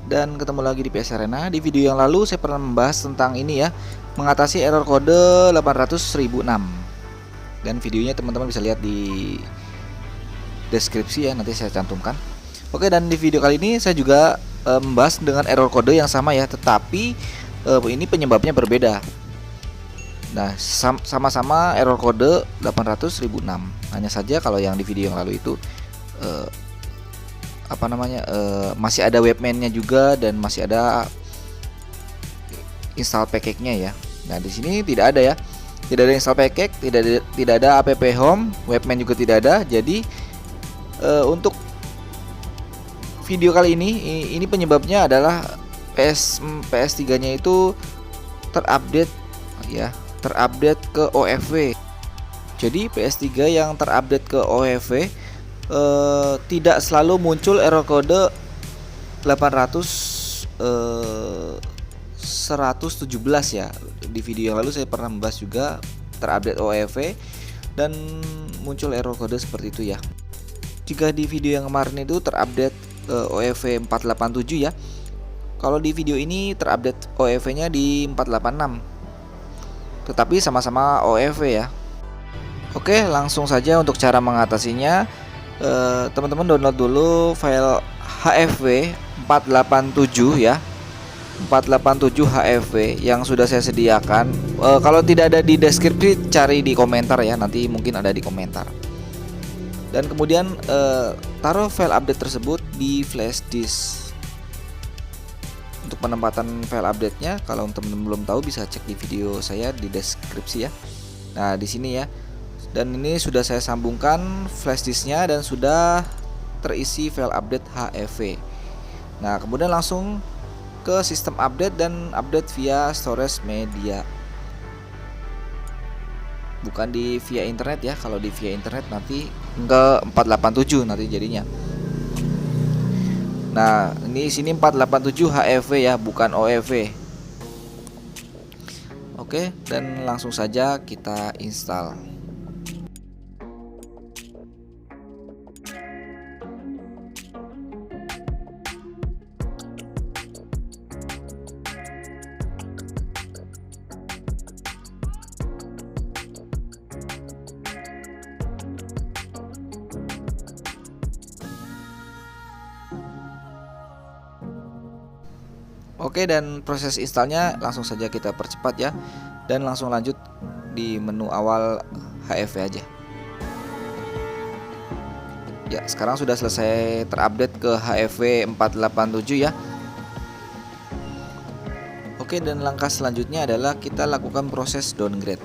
dan ketemu lagi di PS Arena. Di video yang lalu saya pernah membahas tentang ini ya, mengatasi error kode 800.006. Dan videonya teman-teman bisa lihat di deskripsi ya, nanti saya cantumkan. Oke, dan di video kali ini saya juga membahas dengan error kode yang sama ya, tetapi ini penyebabnya berbeda. Nah, sama-sama error kode 800.006. Hanya saja kalau yang di video yang lalu itu masih ada webman-nya juga dan masih ada install package-nya ya. Nah, di sini tidak ada ya. Tidak ada install package, tidak ada app home, webman juga tidak ada. Jadi untuk video kali ini penyebabnya adalah PS3-nya itu terupdate ya, terupdate ke OFW. Jadi PS3 yang terupdate ke OFW tidak selalu muncul error kode 117 ya. Di video yang lalu saya pernah membahas juga terupdate OFW dan muncul error kode seperti itu ya. Jika di video yang kemarin itu terupdate OFW 487 ya. Kalau di video ini terupdate OFW-nya di 486. Tetapi sama-sama OFW ya. Oke, langsung saja untuk cara mengatasinya. Teman-teman download dulu file HFW 487 ya. 487 HFW yang sudah saya sediakan. Kalau tidak ada di deskripsi, cari di komentar ya, nanti mungkin ada di komentar. Dan kemudian taruh file update tersebut di flash disk. Untuk penempatan file update-nya, kalau teman-teman belum tahu bisa cek di video saya di deskripsi ya. Nah, di sini ya. Dan ini sudah saya sambungkan flash disknya dan sudah terisi file update HFW. Nah, kemudian langsung ke sistem update dan update via storage media, bukan via internet ya. Kalau via internet nanti ke 487 nanti jadinya. Nah, ini sini 487 HFW ya, bukan OFW. Oke, dan langsung saja kita install. Oke, dan proses installnya langsung saja kita percepat ya, dan langsung lanjut di menu awal HFW aja. Ya, sekarang sudah selesai terupdate ke HFW 487 ya. Oke, dan langkah selanjutnya adalah kita lakukan proses downgrade.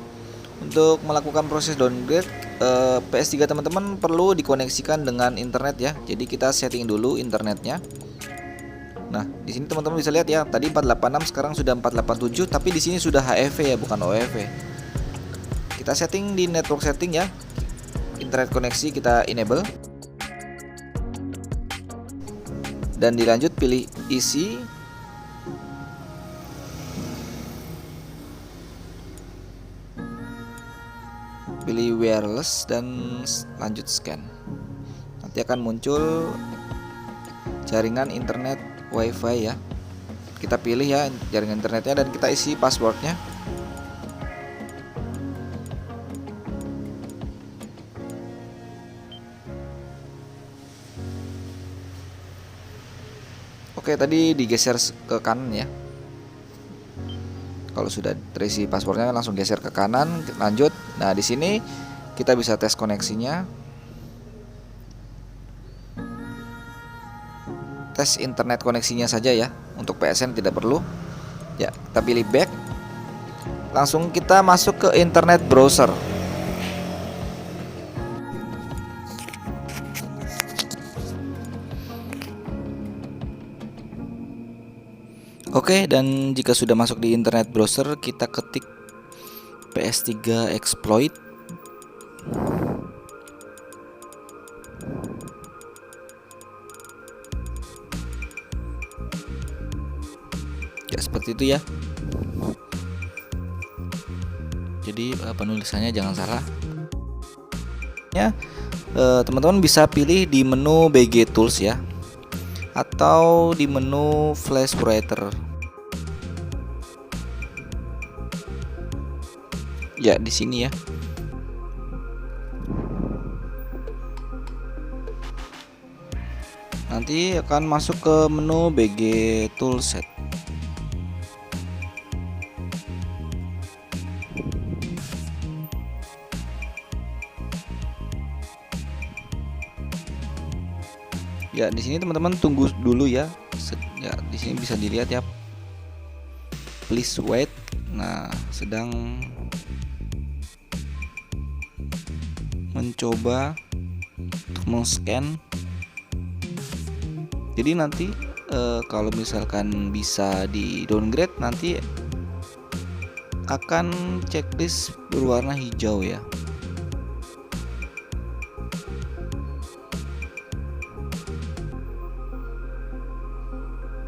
Untuk melakukan proses downgrade, PS3 teman-teman perlu dikoneksikan dengan internet ya. Jadi kita setting dulu internetnya. Nah, di sini teman-teman bisa lihat ya, tadi 486 sekarang sudah 487, tapi di sini sudah HFW ya, bukan OFW. Kita setting di network setting ya. Internet koneksi kita enable. Dan dilanjut pilih isi. Pilih wireless dan lanjut scan. Nanti akan muncul jaringan internet WiFi ya. Kita pilih ya jaringan internetnya dan kita isi passwordnya. Oke, tadi digeser ke kanan ya. Kalau sudah terisi passwordnya langsung geser ke kanan, lanjut. Nah, di sini kita bisa tes koneksinya. Tes internet koneksinya saja ya, untuk PSN tidak perlu ya. Kita pilih back, langsung kita masuk ke internet browser. Oke, dan jika sudah masuk di internet browser, kita ketik PS3 exploit. Ya, seperti itu ya. Jadi penulisannya jangan salah. Ya, teman-teman bisa pilih di menu BG Tools ya. atau di menu Flash Writer. Ya, di sini ya. Nanti akan masuk ke menu BG Toolset. Ya, di sini teman-teman tunggu dulu ya. Ya, di sini bisa dilihat ya. Please wait. Nah, sedang mencoba untuk men-scan. Jadi nanti kalau misalkan bisa di downgrade, nanti akan checklist berwarna hijau ya.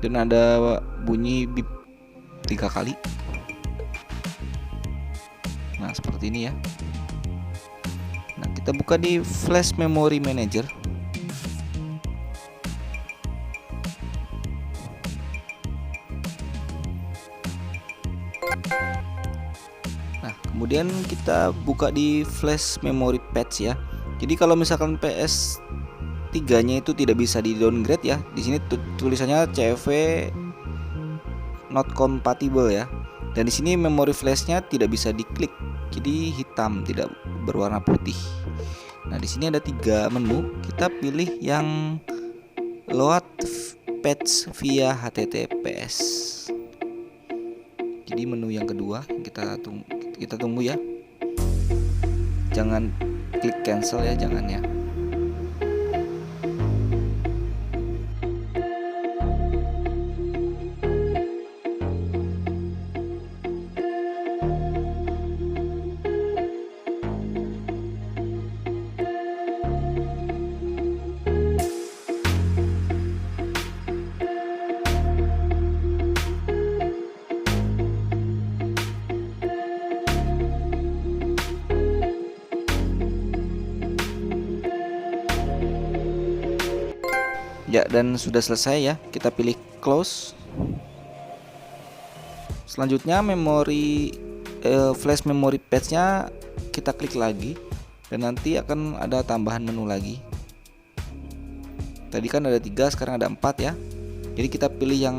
Dan ada bunyi bip 3 kali. Nah, seperti ini ya. Nah, kita buka di Flash Memory Manager. Nah, kemudian kita buka di Flash Memory Patch ya. Jadi kalau misalkan PS3-nya itu tidak bisa di downgrade ya, di sini tulisannya CV not compatible ya. Dan di sini memori flashnya tidak bisa diklik, jadi hitam, tidak berwarna putih. Nah, di sini ada 3 menu. Kita pilih yang load patch via HTTPS. Jadi menu yang kedua kita tunggu ya. Jangan klik cancel ya, jangan ya. Ya, dan sudah selesai ya. Kita pilih close. Selanjutnya memori flash memory patch-nya kita klik lagi, dan nanti akan ada tambahan menu lagi. Tadi kan ada 3, sekarang ada 4 ya. Jadi kita pilih yang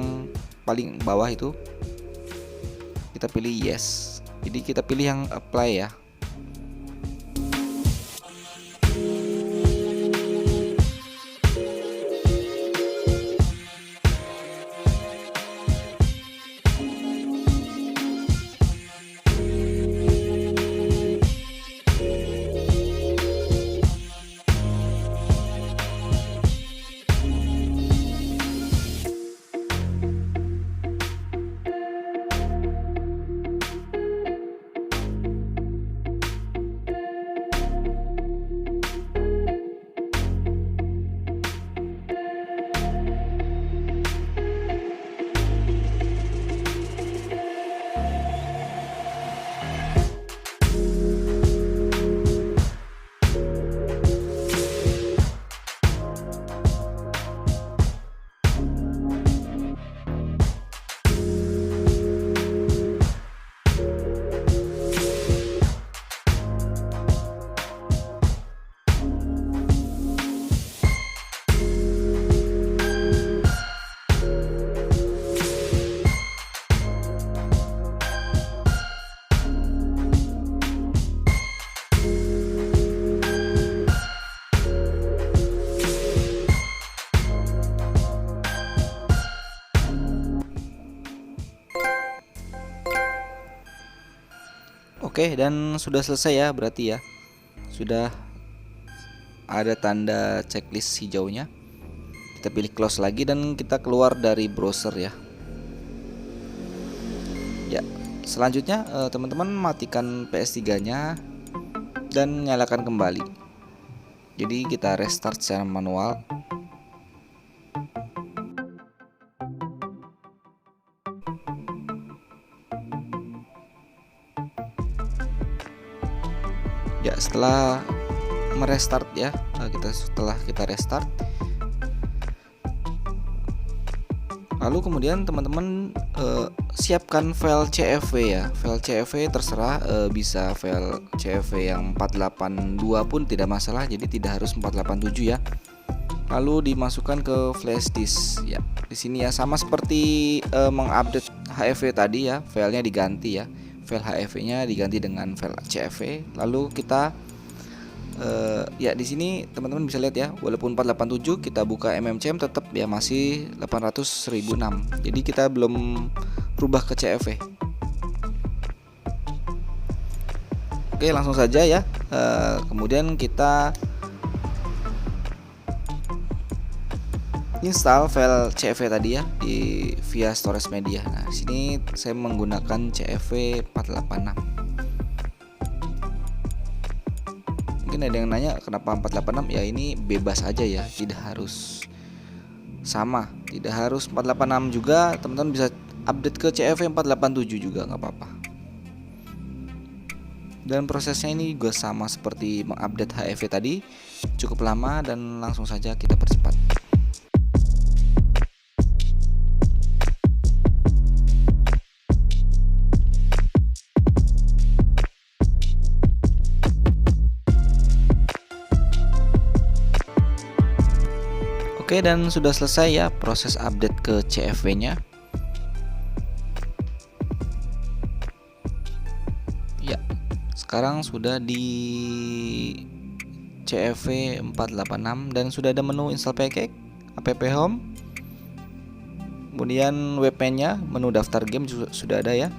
paling bawah itu. Kita pilih yes. Jadi kita pilih yang apply ya. Oke, dan sudah selesai ya, berarti ya. Sudah ada tanda checklist hijaunya. Kita pilih close lagi dan kita keluar dari browser ya. Ya, selanjutnya teman-teman matikan PS3-nya dan nyalakan kembali. Jadi kita restart secara manual. Ya, setelah merestart ya, setelah kita restart, Lalu kemudian teman-teman siapkan file CFV ya. File CFV terserah, bisa file CFV yang 482 pun tidak masalah, jadi tidak harus 487 ya. Lalu dimasukkan ke flash disk ya. Di sini ya sama seperti mengupdate HFV tadi ya, filenya diganti ya. File HFV-nya diganti dengan file CFV. Lalu kita ya di sini teman-teman bisa lihat ya, walaupun 487 kita buka MMCM tetap ya masih 800.006. Jadi kita belum berubah ke CFV. Oke, langsung saja ya. Kemudian kita install file CFV tadi ya via storage media. Nah, di sini saya menggunakan CFV 486. Mungkin ada yang nanya kenapa 486, ya ini bebas aja ya, tidak harus sama, tidak harus 486 juga, teman-teman bisa update ke CFV 487 juga nggak apa-apa. Dan prosesnya ini juga sama seperti mengupdate HFV tadi, cukup lama dan langsung saja kita percepat. Oke, dan sudah selesai ya proses update ke CFV-nya. Ya, sekarang sudah di CFV 486 dan sudah ada menu install package, app home. Kemudian webnya, menu daftar game juga sudah ada ya.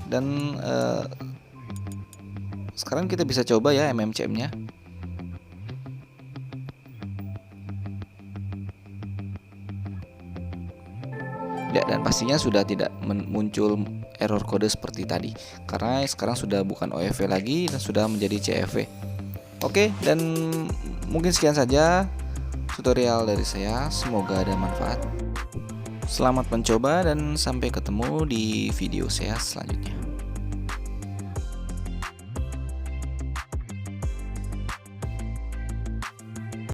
Dan sekarang kita bisa coba ya MMCM-nya. Ya, dan pastinya sudah tidak muncul error kode seperti tadi karena sekarang sudah bukan OFV lagi dan sudah menjadi CFV. Oke, dan mungkin sekian saja tutorial dari saya, semoga ada manfaat. Selamat mencoba dan sampai ketemu di video saya selanjutnya.